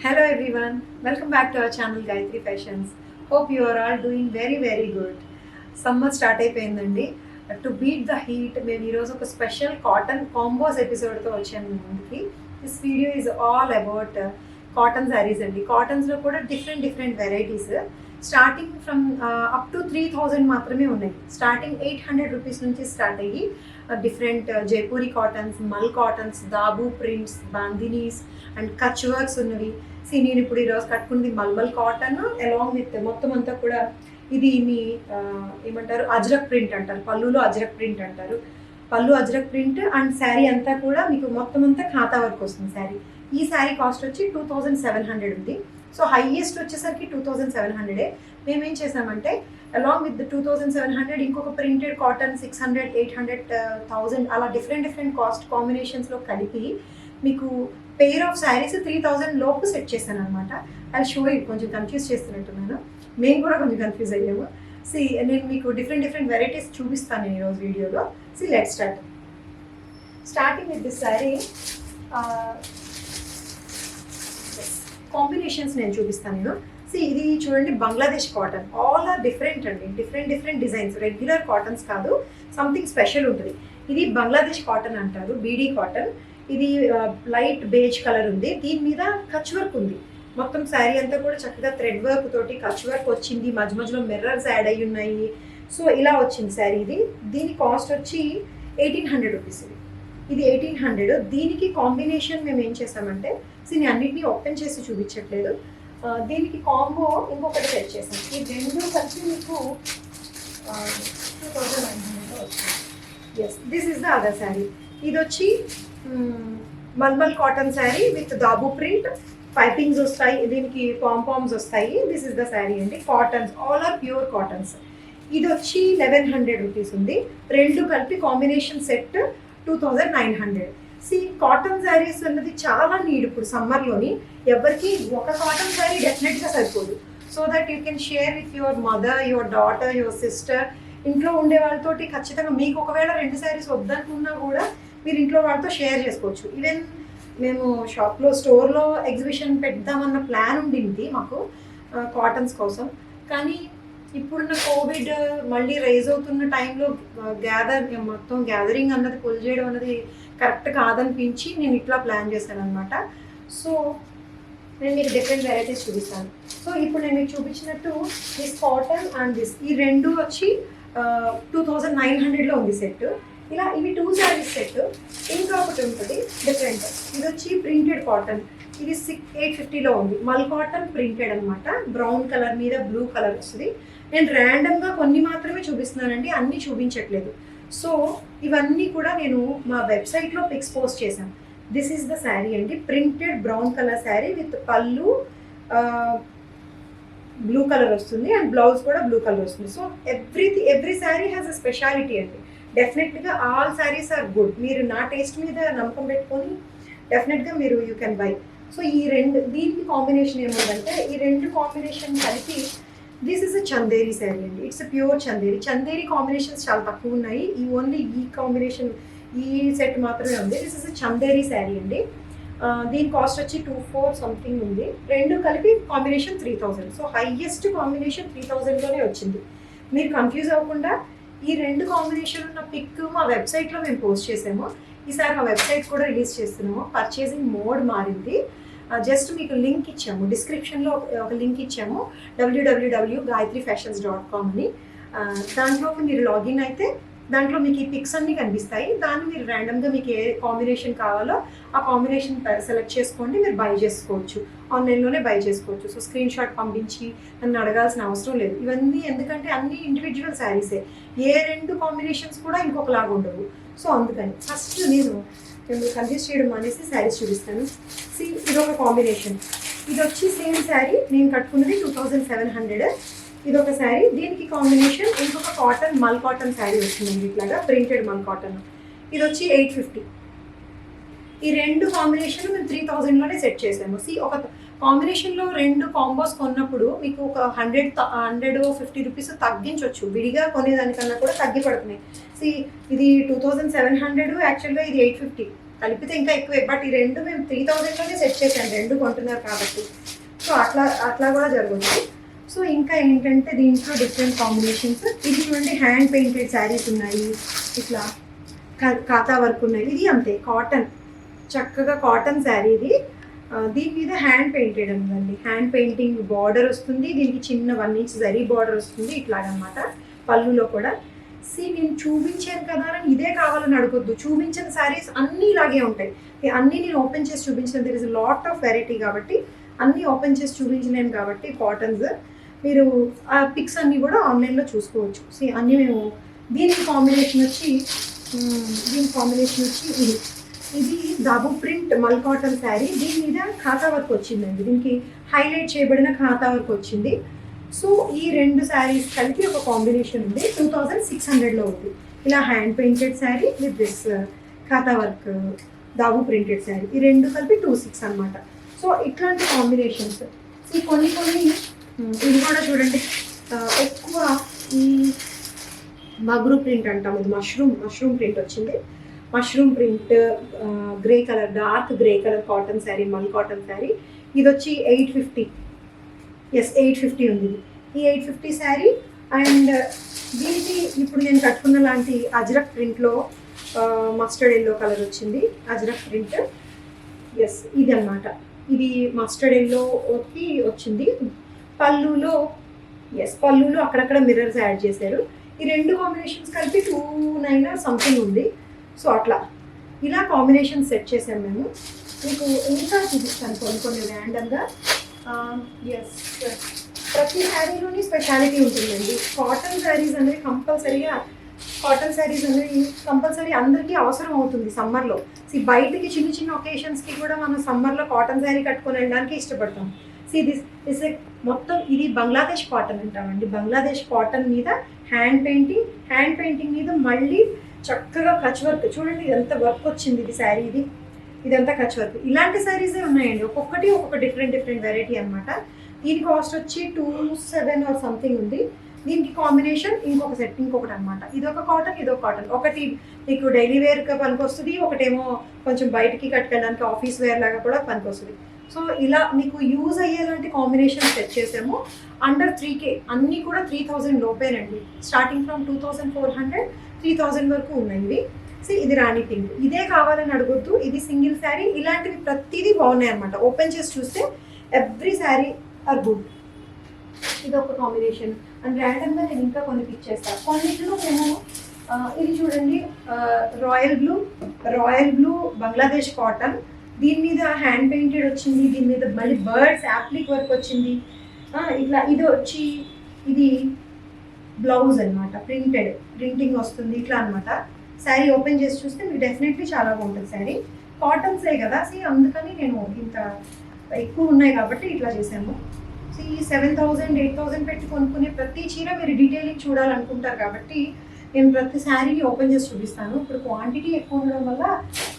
Hello everyone, welcome back to our channel Gayatri Fashions. Hope you are all doing very good. Summer start అయిపోయిందండి. To beat the heat మేము ఈరోజు ఒక special cotton combos ఎపిసోడ్తో వచ్చాను మీ ముందుకి. This video is all about cotton sarees అండి. కాటన్స్లో కూడా different varieties starting from up to 3000 మాత్రమే ఉన్నాయి. స్టార్టింగ్ 800 రూపీస్ నుంచి స్టార్ట్ అయ్యి different Jaipuri cottons, mul cottons, dabu prints, bandhanis and Kutch works ఉన్నవి. నేను ఇప్పుడు ఈరోజు కట్టుకుంది మల్మల్ కాటన్ అలాంగ్ విత్ మొత్తం అంతా కూడా ఇది మీ ఏమంటారు అజ్రక్ ప్రింట్ అంటారు, పళ్ళులో అజ్రక్ ప్రింట్ అంటారు. పళ్ళు అజ్రక్ ప్రింట్ అండ్ శారీ అంతా కూడా మీకు మొత్తం అంతా ఖాతా వర్క్ వస్తుంది శారీ. ఈ శారీ కాస్ట్ వచ్చి 2700 ఉంది. సో హైయెస్ట్ వచ్చేసరికి 2700. మేమేం చేసామంటే అలాంగ్ విత్ 2700 ఇంకొక ప్రింటెడ్ కాటన్ 600, 800, 1000 అలా డిఫరెంట్ కాస్ట్ కాంబినేషన్స్లో కలిపి మీకు పెయిర్ ఆఫ్ శారీస్ 3000 లోపు సెట్ చేశాను అనమాట. అది షో కొంచెం కన్ఫ్యూజ్ చేస్తున్నట్టున్నాను, మేము కూడా కొంచెం కన్ఫ్యూజ్ అయ్యాము. నేను మీకు డిఫరెంట్ వెరైటీస్ చూపిస్తాను నేను ఈరోజు వీడియోలో. Let's starting with this sari. Combinations నేను చూపిస్తాను నేను. ఇది చూడండి, Bangladesh cotton. All are different అండి, డిఫరెంట్ డిజైన్స్. రెగ్యులర్ కాటన్స్ కాదు, సంథింగ్ స్పెషల్ ఉంటుంది. ఇది బంగ్లాదేశ్ కాటన్ అంటారు, బీడీ కాటన్. ఇది లైట్ బేజ్ కలర్ ఉంది, దీని మీద కచ్ వర్క్ ఉంది. మొత్తం శారీ అంతా కూడా చక్కగా థ్రెడ్ వర్క్ తోటి కచ్ వర్క్ వచ్చింది, మధ్యలో మిర్రర్స్ యాడ్ అయ్యి ఉన్నాయి. సో ఇలా వచ్చింది శారీ. దీని కాస్ట్ వచ్చి 1800 రూపీస్. ఇది 1800. దీనికి కాంబినేషన్ మేము ఏం చేసామంటే, నేను అన్నిటినీ ఓపెన్ చేసి చూపించట్లేదు, దీనికి కాంబో ఇంకొకటి సెట్ చేసాం. ఈ రెండు కలిసి మీకు 2900 వస్తుంది. Yes, this is the other saree. ఇది వచ్చి mulmul cotton saree with dabu print, pipings వస్తాయి, దీనికి పాంపామ్స్ వస్తాయి. దిస్ ఇస్ ద శారీ అండి. Cottons all are pure cottons. ఇది వచ్చి 1100 రూపీస్ ఉంది. రెండు కలిపి కాంబినేషన్ సెట్ 2900. కాటన్ శారీస్ అన్నది చాలా నీడ్ ఇప్పుడు సమ్మర్లోని. ఎవరికి ఒక కాటన్ శారీ డెఫినెట్గా సరిపోదు. So that you can share with your mother, your daughter, your sister. ఇంట్లో ఉండే వాళ్ళతోటి ఖచ్చితంగా మీకు ఒకవేళ 2 శారీస్ వద్దనుకున్నా కూడా మీరు ఇంట్లో వాళ్ళతో షేర్ చేసుకోవచ్చు. ఈవెన్ మేము స్టోర్లో ఎగ్జిబిషన్ పెడదామన్న ప్లాన్ ఉండింది మాకు కాటన్స్ కోసం. కానీ ఇప్పుడున్న కోవిడ్ మళ్ళీ రైజ్ అవుతున్న టైంలో మొత్తం గ్యాదరింగ్ అన్నది పుల్ చేయడం అన్నది కరెక్ట్ కాదనిపించి నేను ఇట్లా ప్లాన్ చేశాను అనమాట. సో నేను మీకు డిఫరెంట్ వెరైటీస్ చూపిస్తాను. సో ఇప్పుడు నేను మీకు చూపించినట్టు దిస్ కాటన్ అండ్ దిస్, ఈ రెండు వచ్చి 2900లో ఉంది సెట్. ఇలా ఇవి 2 శారీస్ సెట్. ఇంకా ఒకటి ఉంటుంది డిఫరెంట్, ఇది వచ్చి ప్రింటెడ్ కాటన్. ఇది 850లో ఉంది. మల్ కాటన్ ప్రింటెడ్ అనమాట. బ్రౌన్ కలర్ మీద బ్లూ కలర్ వస్తుంది. నేను ర్యాండమ్గా కొన్ని మాత్రమే చూపిస్తున్నానండి, అన్నీ చూపించట్లేదు. సో ఇవన్నీ కూడా నేను మా వెబ్సైట్లో పిక్స్ పోస్ట్ చేశాను. దిస్ ఈస్ ద శారీ అండి, printed brown colour sari with పళ్ళు బ్లూ కలర్ వస్తుంది అండ్ బ్లౌజ్ కూడా బ్లూ కలర్ వస్తుంది. So every sari has a speciality అండి. డెఫినెట్గా ఆల్ శారీస్ ఆర్ గుడ్. మీరు నా టేస్ట్ మీద నమ్మకం పెట్టుకొని డెఫినెట్గా మీరు యూ కెన్ బై. సో ఈ రెండు, దీనికి కాంబినేషన్ ఏముందంటే, ఈ రెండు కాంబినేషన్ కలిపి this is a Chanderi saree అండి. It's a pure Chanderi combinations చాలా తక్కువ ఉన్నాయి. ఓన్లీ ఈ కాంబినేషన్, ఈ సెట్ మాత్రమే ఉంది. This is a Chanderi saree అండి. దీని కాస్ట్ వచ్చి 24 సంథింగ్ ఉంది. రెండు కలిపి కాంబినేషన్ 3000. సో హైయెస్ట్ కాంబినేషన్ 3000లోనే వచ్చింది. మీరు కన్ఫ్యూజ్ అవ్వకుండా ఈ రెండు కాంబినేషన్ ఉన్న పిక్ మా వెబ్సైట్లో మేము పోస్ట్ చేసాము. ఈసారి మా వెబ్సైట్ కూడా రిలీజ్ చేస్తున్నాము. పర్చేసింగ్ మోడ్ మారింది. జస్ట్ మీకు లింక్ ఇచ్చాము, డిస్క్రిప్షన్లో ఒక లింక్ ఇచ్చాము, www.gayatrifashions.com అని. దాంట్లో మీరు లాగిన్ అయితే దాంట్లో మీకు ఈ పిక్స్ అన్నీ కనిపిస్తాయి. దాన్ని మీరు ర్యాండమ్గా మీకు ఏ కాంబినేషన్ కావాలో ఆ కాంబినేషన్ సెలెక్ట్ చేసుకోండి, మీరు బై చేసుకోవచ్చు. ఆన్లైన్లోనే బై చేసుకోవచ్చు. సో స్క్రీన్ షాట్ పంపించి నన్ను అడగాల్సిన అవసరం లేదు. ఇవన్నీ ఎందుకంటే అన్ని ఇండివిజువల్ శారీసే, ఏ రెండు కాంబినేషన్స్ కూడా ఇంకొకలాగా ఉండవు. సో అందుకని ఫస్ట్ నేను కన్ఫ్యూజ్ చేయడం అనేసి శారీస్ చూపిస్తాను. ఇది ఒక కాంబినేషన్. ఇది వచ్చి సేమ్ శారీ నేను కట్టుకున్నది 2700. ఇది ఒక శారీ. దీనికి కాంబినేషన్ ఇంకొక కాటన్ మల్ కాటన్ శారీ వచ్చిందండి, ఇట్లాగా ప్రింటెడ్ మల్ కాటన్. ఇది వచ్చి 850. ఈ రెండు కాంబినేషన్ మేము 3000లోనే సెట్ చేసాము. ఒక కాంబినేషన్లో రెండు కాంబోస్ కొన్నప్పుడు మీకు ఒక 150 రూపీస్ తగ్గించవచ్చు. విడిగా కొనేదానికన్నా కూడా తగ్గి పడుతున్నాయి. ఇది 2700, యాక్చువల్గా ఇది 850. కలిపితే ఇంకా ఎక్కువే, బట్ ఈ రెండు మేము 3000లోనే సెట్ చేసాను, రెండు కొంటున్నారు కాబట్టి. సో అట్లా కూడా జరగచ్చు. సో ఇంకా ఏంటంటే దీంట్లో డిఫరెంట్ కాంబినేషన్స్. ఇది చూడండి, హ్యాండ్ పెయింటెడ్ శారీస్ ఉన్నాయి, ఇట్లా ఖాతా వర్క్ ఉన్నాయి. ఇది అంతే కాటన్, చక్కగా కాటన్ శారీ ఇది. దీని మీద హ్యాండ్ పెయింటెడ్ ఉందండి, హ్యాండ్ పెయింటింగ్ బార్డర్ వస్తుంది, దీనికి చిన్న 1 ఇంచ్ జరీ బార్డర్ వస్తుంది ఇట్లాగనమాట. పళ్ళులో కూడా నేను చూపించాను కదా అని ఇదే కావాలని అడగొద్దు, చూపించిన శారీస్ అన్నీ ఇలాగే ఉంటాయి. అన్నీ నేను ఓపెన్ చేసి చూపించిన, there is lot of variety కాబట్టి అన్నీ ఓపెన్ చేసి చూపించినాను కాబట్టి కాటన్స్. మీరు ఆ పిక్స్ అన్నీ కూడా ఆన్లైన్లో చూసుకోవచ్చు. అన్నీ మేము దీనికి కాంబినేషన్ వచ్చి ఇది దాబు ప్రింట్ మల్ కాటన్ శారీ, దీని మీద ఖాతా వర్క్ వచ్చిందండి, దీనికి హైలైట్ చేయబడిన ఖాతా వర్క్ వచ్చింది. సో ఈ రెండు శారీస్ కలిపి ఒక కాంబినేషన్ ఉంది, 2600లో ఉంది. ఇలా hand painted sari with this ఖాతా వర్క్ దాబు ప్రింటెడ్ శారీ, ఈ రెండు కలిపి 26 అనమాట. సో ఇట్లాంటి కాంబినేషన్స్. ఈ కొన్ని ఇది కూడా చూడండి, ఎక్కువ ఈ మగ్రూ ప్రింట్ అంటాం, ఇది మష్రూమ్ ప్రింట్ వచ్చింది. Mushroom print grey colour, dark grey colour cotton sari, మల్ కాటన్ శారీ. ఇది వచ్చి 850, 850 ఉంది. ఈ 850 శారీ. అండ్ దీనికి ఇప్పుడు నేను కట్టుకున్న లాంటి అజ్రక్ ప్రింట్లో మస్టర్డ్ ఎల్లో కలర్ వచ్చింది, అజ్రక్ ప్రింట్. ఇది అనమాట, ఇది మస్టర్డ్ ఎల్లోకి వచ్చింది. పళ్ళులో అక్కడక్కడ మిర్రర్స్ యాడ్ చేశారు. ఈ రెండు కాంబినేషన్స్ కలిపి 290 సంథింగ్ ఉంది. సో అట్లా ఇలా కాంబినేషన్ సెట్ చేసాం మేము. మీకు ఇంకా చూపిస్తాను కొన్ని ర్యాండమ్గా. ప్రతి శారీలోని స్పెషాలిటీ ఉంటుందండి. కాటన్ శారీస్ అనేవి కంపల్సరీ అందరికీ అవసరం అవుతుంది సమ్మర్లో. బయటకి చిన్న ఒకేషన్స్కి కూడా మనం సమ్మర్లో కాటన్ శారీ కట్టుకొని వెళ్ళడానికి ఇష్టపడతాం. దిస్ మొత్తం ఇది బంగ్లాదేశ్ కాటన్ అంటామండి. బంగ్లాదేశ్ కాటన్ మీద హ్యాండ్ పెయింటింగ్ మీద మళ్ళీ చక్కగా కచ్ వర్క్. చూడండి ఎంత వర్క్ వచ్చింది ఇది శారీ, ఇదంతా కచ్ వర్క్. ఇలాంటి శారీసే ఉన్నాయండి, ఒక్కొక్క డిఫరెంట్ వెరైటీ అనమాట. దీని కాస్ట్ వచ్చి 27 ఆర్ సంథింగ్ ఉంది. దీనికి కాంబినేషన్ ఇంకొకటి అనమాట. ఇదొక కాటన్, ఒకటి మీకు డైలీ వేర్గా పనికొస్తుంది, ఒకటేమో కొంచెం బయటికి కట్టుకెళ్ళడానికి ఆఫీస్ వేర్ లాగా కూడా పనికొస్తుంది. సో ఇలా మీకు యూజ్ అయ్యేలాంటి కాంబినేషన్ సెట్ చేసాము. అండర్ 3K, అన్నీ కూడా 3000 లోపేనండి. స్టార్టింగ్ ఫ్రమ్ 2400, 3000 వరకు ఉన్నాయి ఇవి. ఇది రాణి పింక్, ఇదే కావాలని అడగొద్దు, ఇది సింగిల్ శారీ. ఇలాంటివి ప్రతిదీ బాగున్నాయి అనమాట. ఓపెన్ చేసి చూస్తే ఎవ్రీ శారీ ఆర్ గుడ్. ఇది ఒక కాంబినేషన్. అండ్ ర్యాండమ్గా నేను ఇంకా కొన్ని పిక్ చేస్తాను. కొన్నిట్లో మేము ఇది చూడండి, రాయల్ బ్లూ బంగ్లాదేశ్ కాటన్, దీని మీద హ్యాండ్ పెయింటెడ్ వచ్చింది, దీని మీద మళ్ళీ బర్డ్స్ యాప్లిక్ వర్క్ వచ్చింది. ఇట్లా ఇది బ్లౌజ్ అనమాట, ప్రింటింగ్ వస్తుంది ఇట్లా అనమాట. శారీ ఓపెన్ చేసి చూస్తే మీకు డెఫినెట్లీ చాలా బాగుంటుంది శారీ. కాటన్సే కదా, అందుకని నేను ఇంత ఎక్కువ ఉన్నాయి కాబట్టి ఇట్లా చేసాము. ఈ 7000, 8000 పెట్టి కొనుక్కునే ప్రతి చీర మీరు డీటెయిలింగ్ చూడాలనుకుంటారు కాబట్టి నేను ప్రతి శారీని ఓపెన్ చేసి చూపిస్తాను. ఇప్పుడు క్వాంటిటీ ఎక్కువ ఉండడం వల్ల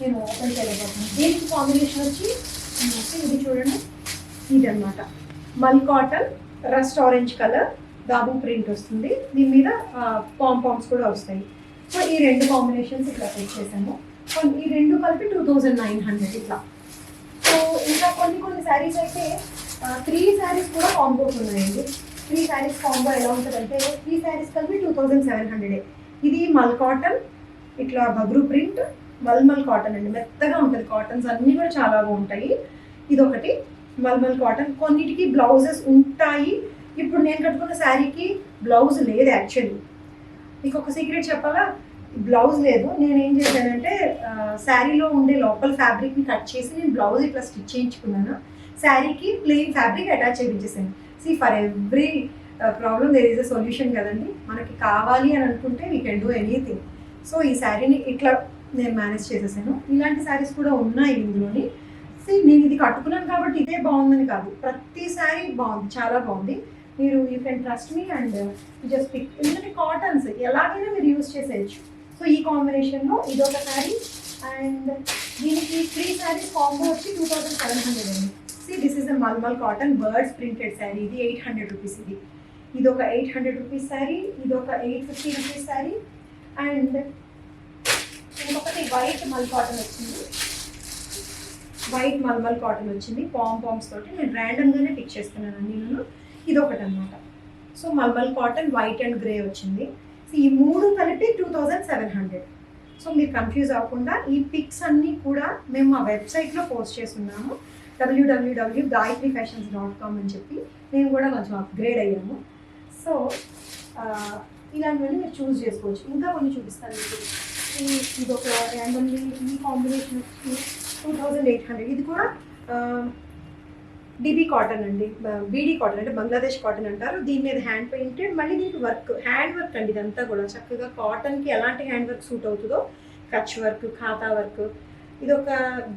నేను ఓపెన్ చేయలేకపోతున్నాను. దీనికి కాంబినేషన్ వచ్చి ఇది చూడండి, ఇది అనమాట mul cotton, rust orange colour, dabu print వస్తుంది, దీని మీద పాంపామ్స్ కూడా వస్తాయి. సో ఈ రెండు కాంబినేషన్స్ ఇట్లా సెట్ చేసాము. ఈ రెండు కలిపి 2900 ఇట్లా. సో ఇంకా కొన్ని శారీస్ అయితే 3 శారీస్ కూడా కాంబోస్ ఉన్నాయండి. 3 శారీస్ కాంబో ఎలా ఉంటుందంటే 3 శారీస్ కలిపి 2700. ఇది మల్ కాటన్, ఇట్లా బబ్రూ ప్రింట్, మల్మల్ కాటన్ అండి, మెత్తగా ఉంటుంది. కాటన్స్ అన్నీ కూడా చాలా బాగుంటాయి. ఇదొకటి మల్మల్ కాటన్. కొన్నిటికి బ్లౌజెస్ ఉంటాయి. ఇప్పుడు నేను కట్టుకున్న శారీకి బ్లౌజ్ లేదు. యాక్చువల్లీ మీకు ఒక సీక్రెట్ చెప్పాలా, బ్లౌజ్ లేదు. నేను ఏం చేశానంటే శారీలో ఉండే లోపల ఫ్యాబ్రిక్ని కట్ చేసి నేను బ్లౌజ్ ఇట్లా స్టిచ్ చేయించుకున్నాను. శారీకి ప్లెయిన్ ఫ్యాబ్రిక్ అటాచ్ చేయించేసాను. For every problem there is a solution కదండి. మనకి కావాలి అని అనుకుంటే we can do anything. So ఈ శారీని ఇట్లా నేను మేనేజ్ చేసేసాను. ఇలాంటి శారీస్ కూడా ఉన్నాయి ఇందులోని. నేను ఇది కట్టుకున్నాను కాబట్టి ఇదే బాగుందని కాదు, ప్రతి శారీ బాగుంది, చాలా బాగుంది. మీరు you can trust me and just pick. ఎందుకంటే కాటన్స్ ఎలాగైనా మీరు యూజ్ చేసేయచ్చు. సో ఈ కాంబినేషన్లో ఇదొక శారీ అండ్ దీనికి 3 శారీస్ కాంబో వచ్చి 2700 అండి. This is the mulmul cotton birds printed sari. ఇది 800 రూపీస్. ఇది ఒక 800 రూపీస్ శారీ, ఇది ఒక 850 రూపీస్ శారీ. అండ్ ఇంకొకటి వైట్ మల్ కాటన్ వచ్చింది. వైట్ మల్మల్ కాటన్ వచ్చింది పామ్స్ తోటి. నేను ర్యాండమ్గానే పిక్ చేస్తున్నాను నేను. ఇది ఒకటి అనమాట. So mulmul cotton white and grey వచ్చింది. సో ఈ 3 కలిపి 2700. సో మీరు కన్ఫ్యూజ్ అవ్వకుండా ఈ పిక్స్ అన్నీ కూడా మేము మా వెబ్సైట్లో పోస్ట్ చేస్తున్నాము, www.gayatrifashions.com అని చెప్పి. మేము కూడా కొంచెం అప్గ్రేడ్ అయ్యాము. సో ఇలాంటివన్నీ మీరు చూస్ చేసుకోవచ్చు. ఇంకా కొన్ని చూపిస్తాను మీకు. ఇది ఒక ర్యాండమ్లీ ఈ కాంబినేషన్ వచ్చి 2800. ఇది కూడా డిబీ కాటన్ అండి, బీడీ కాటన్ అంటే బంగ్లాదేశ్ కాటన్ అంటారు. దీని మీద హ్యాండ్ పెయింటెడ్, మళ్ళీ దీనికి వర్క్, హ్యాండ్ వర్క్ అండి. ఇదంతా కూడా చక్కగా కాటన్కి ఎలాంటి హ్యాండ్ వర్క్ సూట్ అవుతుందో, కచ్ వర్క్, ఖాతా వర్క్. ఇది ఒక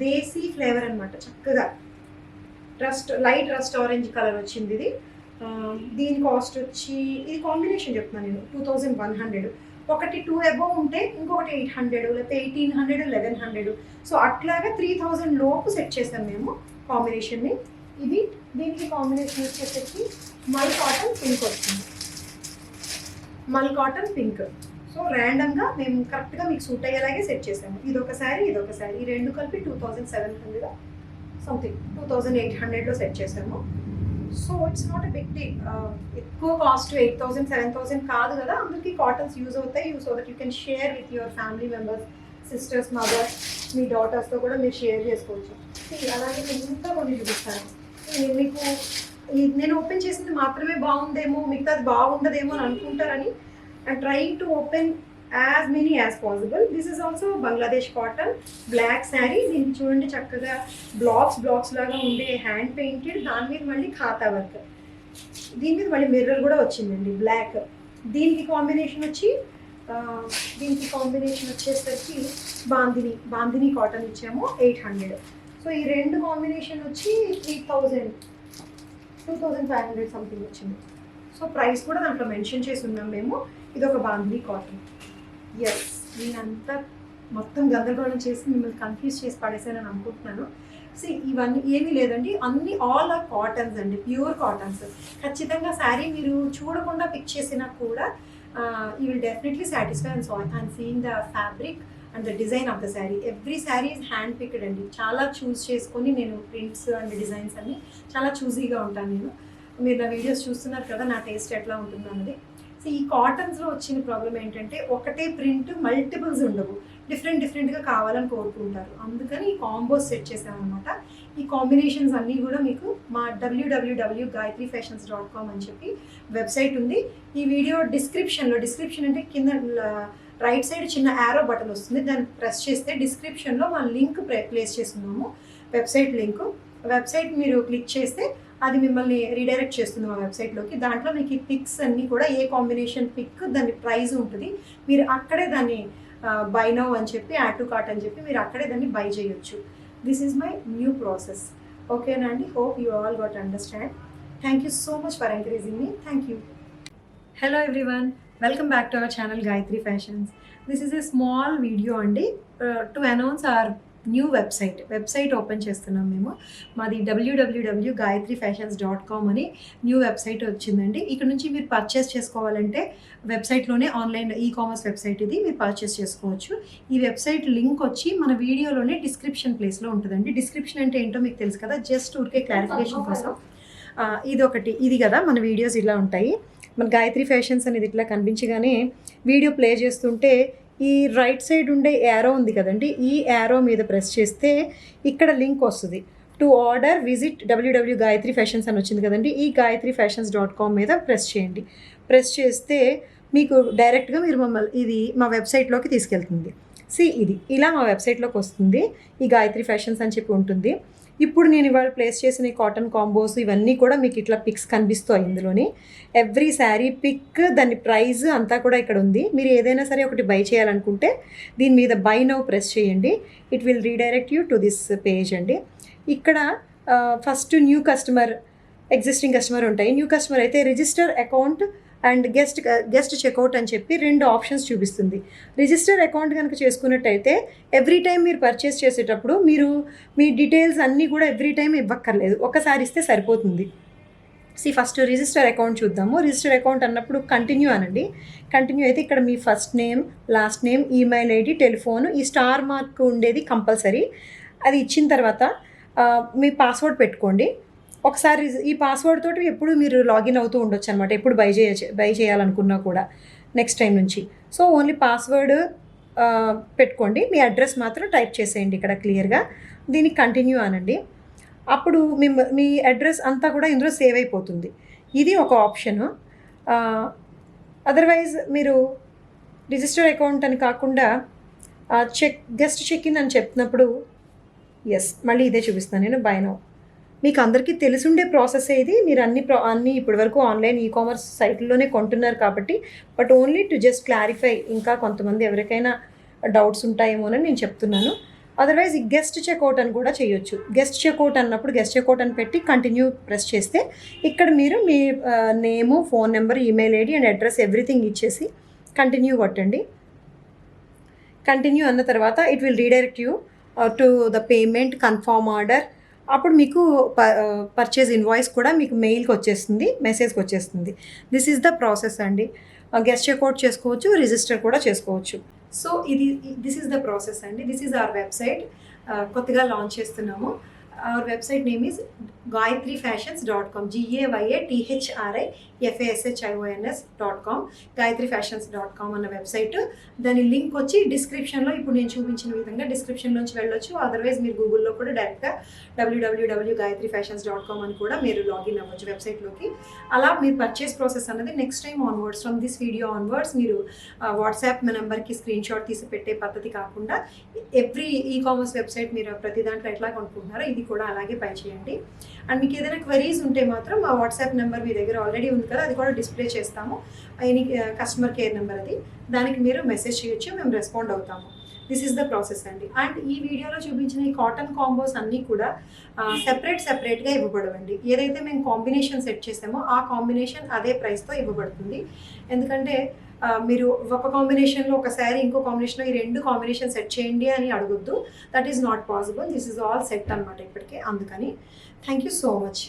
దేశీ ఫ్లేవర్ అనమాట. చక్కగా లైట్ రస్ట్ ఆరెంజ్ కలర్ వచ్చింది ఇది. దీని కాస్ట్ వచ్చి, ఇది కాంబినేషన్ చెప్తున్నాను నేను, 2100. ఒకటి 2 అబోవ్ ఉంటే ఇంకొకటి 800, లేకపోతే 1800, 1100. సో అట్లాగా 3000 లోపు సెట్ చేసాం మేము కాంబినేషన్ని. ఇది దీనికి కాంబినేషన్ వచ్చేసరికి మల్ కాటన్ పింక్ వస్తుంది. మల్ కాటన్ పింక్. సో ర్యాండమ్గా మేము కరెక్ట్గా మీకు సూట్ అయ్యేలాగే సెట్ చేసాము. ఇది ఒక శారీ, ఇది ఒక శారీ. ఈ రెండు కలిపి 2700 సంథింగ్, 2800లో సెట్ చేసాము. So it's not a big deal. ఎక్కువ కాస్ట్ 8000, 7000 కాదు కదా. అందరికీ కాటన్స్ యూజ్ అవుతాయి. So that you can share with your family members, sisters, mothers, మీ డాటర్స్తో కూడా మీరు షేర్ చేసుకోవచ్చు. అలాగే నేను ఇంకా కొన్ని చూపిస్తాను మీకు. నేను ఓపెన్ చేసింది మాత్రమే బాగుందేమో, మిగతాది బాగుండదేమో అని అనుకుంటారని I trying to open as many as possible. This is also Bangladesh cotton black saree. దీనికి చూడండి చక్కగా బ్లాక్స్ లాగా ఉండే హ్యాండ్ పెయింటెడ్, దాని మీద మళ్ళీ ఖాతా వర్క్, దీని మీద మళ్ళీ మిర్రర్ కూడా వచ్చిందండి బ్లాక్. దీనికి కాంబినేషన్ వచ్చేసరికి బాందిని కాటన్ ఇచ్చాము 800. సో ఈ రెండు కాంబినేషన్ వచ్చి 2500 సంథింగ్ వచ్చింది. సో ప్రైస్ కూడా దాంట్లో మెన్షన్ చేసి ఉన్నాం మేము. ఇది ఒక బాందిని కాటన్. ఎస్, నేనంతా మొత్తం గందరగోళం చేసి మిమ్మల్ని కన్ఫ్యూజ్ చేసి పడేసానని అనుకుంటున్నాను. సో ఇవన్నీ ఏమీ లేదండి, అన్ని ఆల్ ఆర్ కాటన్స్ అండి, ప్యూర్ కాటన్స్. ఖచ్చితంగా శారీ మీరు చూడకుండా పిక్ చేసినా కూడా you will definitely satisfy and seeing the fabric and the design of the sari. Every sari is hand picked అండి. చాలా చూస్ చేసుకొని నేను ప్రింట్స్ అండ్ డిజైన్స్ అన్ని చాలా చూజీగా ఉంటాను నేను. మీరు నా వీడియోస్ చూస్తున్నారు కదా, నా టేస్ట్ ఎట్లా ఉంటుంది అన్నది. సో ఈ కాటన్స్లో వచ్చిన ప్రాబ్లం ఏంటంటే ఒకటే ప్రింట్ మల్టిపుల్స్ ఉండవు, డిఫరెంట్గా కావాలని కోరుకుంటారు. అందుకని ఈ కాంబోస్ సెట్ చేసామన్నమాట. ఈ కాంబినేషన్స్ అన్నీ కూడా మీకు మా www.gayatrifashions.com అని చెప్పి వెబ్సైట్ ఉంది. ఈ వీడియో డిస్క్రిప్షన్ అంటే కింద రైట్ సైడ్ చిన్న యారో బటన్ వస్తుంది, దాన్ని ప్రెస్ చేస్తే డిస్క్రిప్షన్లో మా లింక్ ప్లేస్ చేస్తున్నాము, వెబ్సైట్ లింక్. వెబ్సైట్ మీరు క్లిక్ చేస్తే అది మిమ్మల్ని రీడైరెక్ట్ చేస్తుంది మా వెబ్సైట్లోకి. దాంట్లో మీకు ఈ పిక్స్ అన్నీ కూడా ఏ కాంబినేషన్ పిక్ దాని ప్రైస్ ఉంటుంది. మీరు అక్కడే దాన్ని బై నౌ అని చెప్పి, యాడ్ టు కార్ట్ అని చెప్పి మీరు అక్కడే దాన్ని బై చేయొచ్చు. This is my new process. ఓకేనా అండి? Hope you all got understand. Thank you so much for encouraging me. Thank you. Hello everyone, welcome back to our channel Gayatri Fashions. This is a small video అండి to announce our new website open చేస్తున్నాం మేము. మాది www.gayatrifashions.com అని new website వచ్చిందండి. ఇక్కడ నుంచి మీరు purchase చేసుకోవాలంటే వెబ్సైట్లోనే ఆన్లైన్ కామర్స్ వెబ్సైట్ ఇది, మీరు పర్చేస్ చేసుకోవచ్చు. ఈ వెబ్సైట్ లింక్ వచ్చి మన వీడియోలోనే డిస్క్రిప్షన్ ప్లేస్లో ఉంటుందండి. డిస్క్రిప్షన్ అంటే ఏంటో మీకు తెలుసు కదా, జస్ట్ ఊరికే క్లారిఫికేషన్ కోసం. ఇది కదా మన వీడియోస్ ఇలా ఉంటాయి. మన గాయత్రి ఫ్యాషన్స్ అనేది ఇట్లా కనిపించగానే వీడియో ప్లే చేస్తుంటే ఈ రైట్ సైడ్ ఉండే యారో ఉంది కదండి, ఈ యారో మీద ప్రెస్ చేస్తే ఇక్కడ లింక్ వస్తుంది. టు ఆర్డర్ విజిట్ www.gayatrifashions అని వచ్చింది కదండి, ఈ gayatrifashions.com మీద ప్రెస్ చేయండి. ప్రెస్ చేస్తే మీకు డైరెక్ట్గా మీరు ఇది మా వెబ్సైట్లోకి తీసుకెళ్తుంది. ఇది ఇలా మా వెబ్సైట్లోకి వస్తుంది. ఈ గాయత్రి ఫ్యాషన్స్ అని చెప్పి ఉంటుంది. ఇప్పుడు నేను ఇవాళ ప్లేస్ చేసిన ఈ కాటన్ కాంబోస్ ఇవన్నీ కూడా మీకు ఇట్లా పిక్స్ కనిపిస్తాయి. ఇందులోని ఎవ్రీ శారీ పిక్, దాని ప్రైస్ అంతా కూడా ఇక్కడ ఉంది. మీరు ఏదైనా సరే ఒకటి బై చేయాలనుకుంటే దీని మీద బై నౌ ప్రెస్ చేయండి. It will redirect you to this page అండి. ఇక్కడ first new customer, existing customer ఉంటాయి. న్యూ కస్టమర్ అయితే register account and guest checkout అని చెప్పి 2 ఆప్షన్స్ చూపిస్తుంది. రిజిస్టర్ అకౌంట్ కనుక చేసుకున్నట్టయితే ఎవ్రీ టైం మీరు పర్చేస్ చేసేటప్పుడు మీరు మీ డీటెయిల్స్ అన్నీ కూడా ఎవ్రీ టైం ఇవ్వక్కర్లేదు, ఒకసారి ఇస్తే సరిపోతుంది. ఫస్ట్ రిజిస్టర్ అకౌంట్ చూద్దాము. రిజిస్టర్ అకౌంట్ అన్నప్పుడు కంటిన్యూ అనండి. కంటిన్యూ అయితే ఇక్కడ మీ first name, last name, email ID, telephone, ఈ స్టార్ మార్క్ ఉండేది కంపల్సరీ. అది ఇచ్చిన తర్వాత మీ పాస్వర్డ్ పెట్టుకోండి. ఒకసారి ఈ పాస్వర్డ్ తోటి ఎప్పుడు మీరు లాగిన్ అవుతూ ఉండొచ్చు అనమాట, ఎప్పుడు బై చేయాలనుకున్నా కూడా నెక్స్ట్ టైం నుంచి. సో ఓన్లీ పాస్వర్డ్ పెట్టుకోండి, మీ అడ్రస్ మాత్రం టైప్ చేసేయండి ఇక్కడ క్లియర్గా. దీనికి కంటిన్యూ అనండి. అప్పుడు మీ అడ్రస్ అంతా కూడా ఇందులో సేవ్ అయిపోతుంది. ఇది ఒక ఆప్షను. అదర్వైజ్ మీరు రిజిస్టర్ అకౌంట్ అని కాకుండా గెస్ట్ చెక్ ఇన్ అని చెప్పినప్పుడు మళ్ళీ ఇదే చూపిస్తాను నేను, బై నౌ. మీకు అందరికీ తెలిసుండే ప్రాసెస్ ఇది. మీరు అన్ని ఇప్పటివరకు ఆన్లైన్ కామర్స్ సైట్లోనే కొంటున్నారు కాబట్టి, but only to just clarify, ఇంకా కొంతమంది ఎవరికైనా డౌట్స్ ఉంటాయేమోనని నేను చెప్తున్నాను. అదర్వైజ్ ఈ గెస్ట్ చెక్అవుట్ అని కూడా చేయొచ్చు. గెస్ట్ చెక్అవుట్ అన్నప్పుడు గెస్ట్ చెక్అవుట్ అని పెట్టి కంటిన్యూ ప్రెస్ చేస్తే ఇక్కడ మీరు మీ name, phone number, email ID and address everything ఇచ్చేసి కంటిన్యూ కొట్టండి. కంటిన్యూ అన్న తర్వాత it will redirect you to the payment, confirm order. అప్పుడు మీకు పర్చేజ్ ఇన్వాయిస్ కూడా మీకు మెయిల్కి వచ్చేస్తుంది, మెసేజ్కి వచ్చేస్తుంది. దిస్ ఈజ్ ద ప్రాసెస్ అండి. గెస్ట్ చెక్అవుట్ చేసుకోవచ్చు, రిజిస్టర్ కూడా చేసుకోవచ్చు. So this is the process అండి. This is our website. కొత్తగా లాంచ్ చేస్తున్నాము. Our website name is gayatrifashions.com, GAYATHRIFASHIONS.com, gayatrifashions.com అన్న వెబ్సైట్. దాని లింక్ వచ్చి డిస్క్రిప్షన్లో ఇప్పుడు నేను చూపించిన విధంగా డిస్క్రిప్షన్లోంచి వెళ్ళొచ్చు. అదర్వైజ్ మీరు గూగుల్లో కూడా డైరెక్ట్గా www.gayatrifashions.com అని కూడా మీరు లాగిన్ అవ్వచ్చు వెబ్సైట్లోకి. అలా మీరు పర్చేస్ ప్రాసెస్ అన్నది next time onwards, from this video onwards మీరు వాట్సాప్ నెంబర్కి స్క్రీన్ షాట్ తీసి పెట్టే పద్ధతి కాకుండా ఎవ్రీ కామర్స్ వెబ్సైట్ మీరు ప్రతి దాంట్లో ఎట్లా కొనుక్కుంటున్నారో ఇది కూడా అలాగే పై చేయండి. అండ్ మీకు ఏదైనా క్వరీస్ ఉంటే మాత్రం మా వాట్సాప్ నెంబర్ మీ దగ్గర ఆల్రెడీ ఉంది కదా, అది కూడా డిస్ప్లే చేస్తాము. ఎనీ కస్టమర్ కేర్ నెంబర్ అది, దానికి మీరు మెసేజ్ చేయొచ్చు, మేము రెస్పాండ్ అవుతాము. దిస్ ఈజ్ ద ప్రాసెస్ అండి. అండ్ ఈ వీడియోలో చూపించిన ఈ కాటన్ కాంబోస్ అన్నీ కూడా సెపరేట్గా ఇవ్వబడవండి. ఏదైతే మేము కాంబినేషన్ సెట్ చేసామో ఆ కాంబినేషన్ అదే ప్రైస్తో ఇవ్వబడుతుంది. ఎందుకంటే మీరు ఒక కాంబినేషన్లో ఒక శారీ, ఇంకో కాంబినేషన్లో ఈ రెండు కాంబినేషన్ సెట్ చేయండి అని అడగొద్దు. That is not possible. This is all set అనమాట ఇప్పటికే. అందుకని థ్యాంక్ యూ సో మచ్.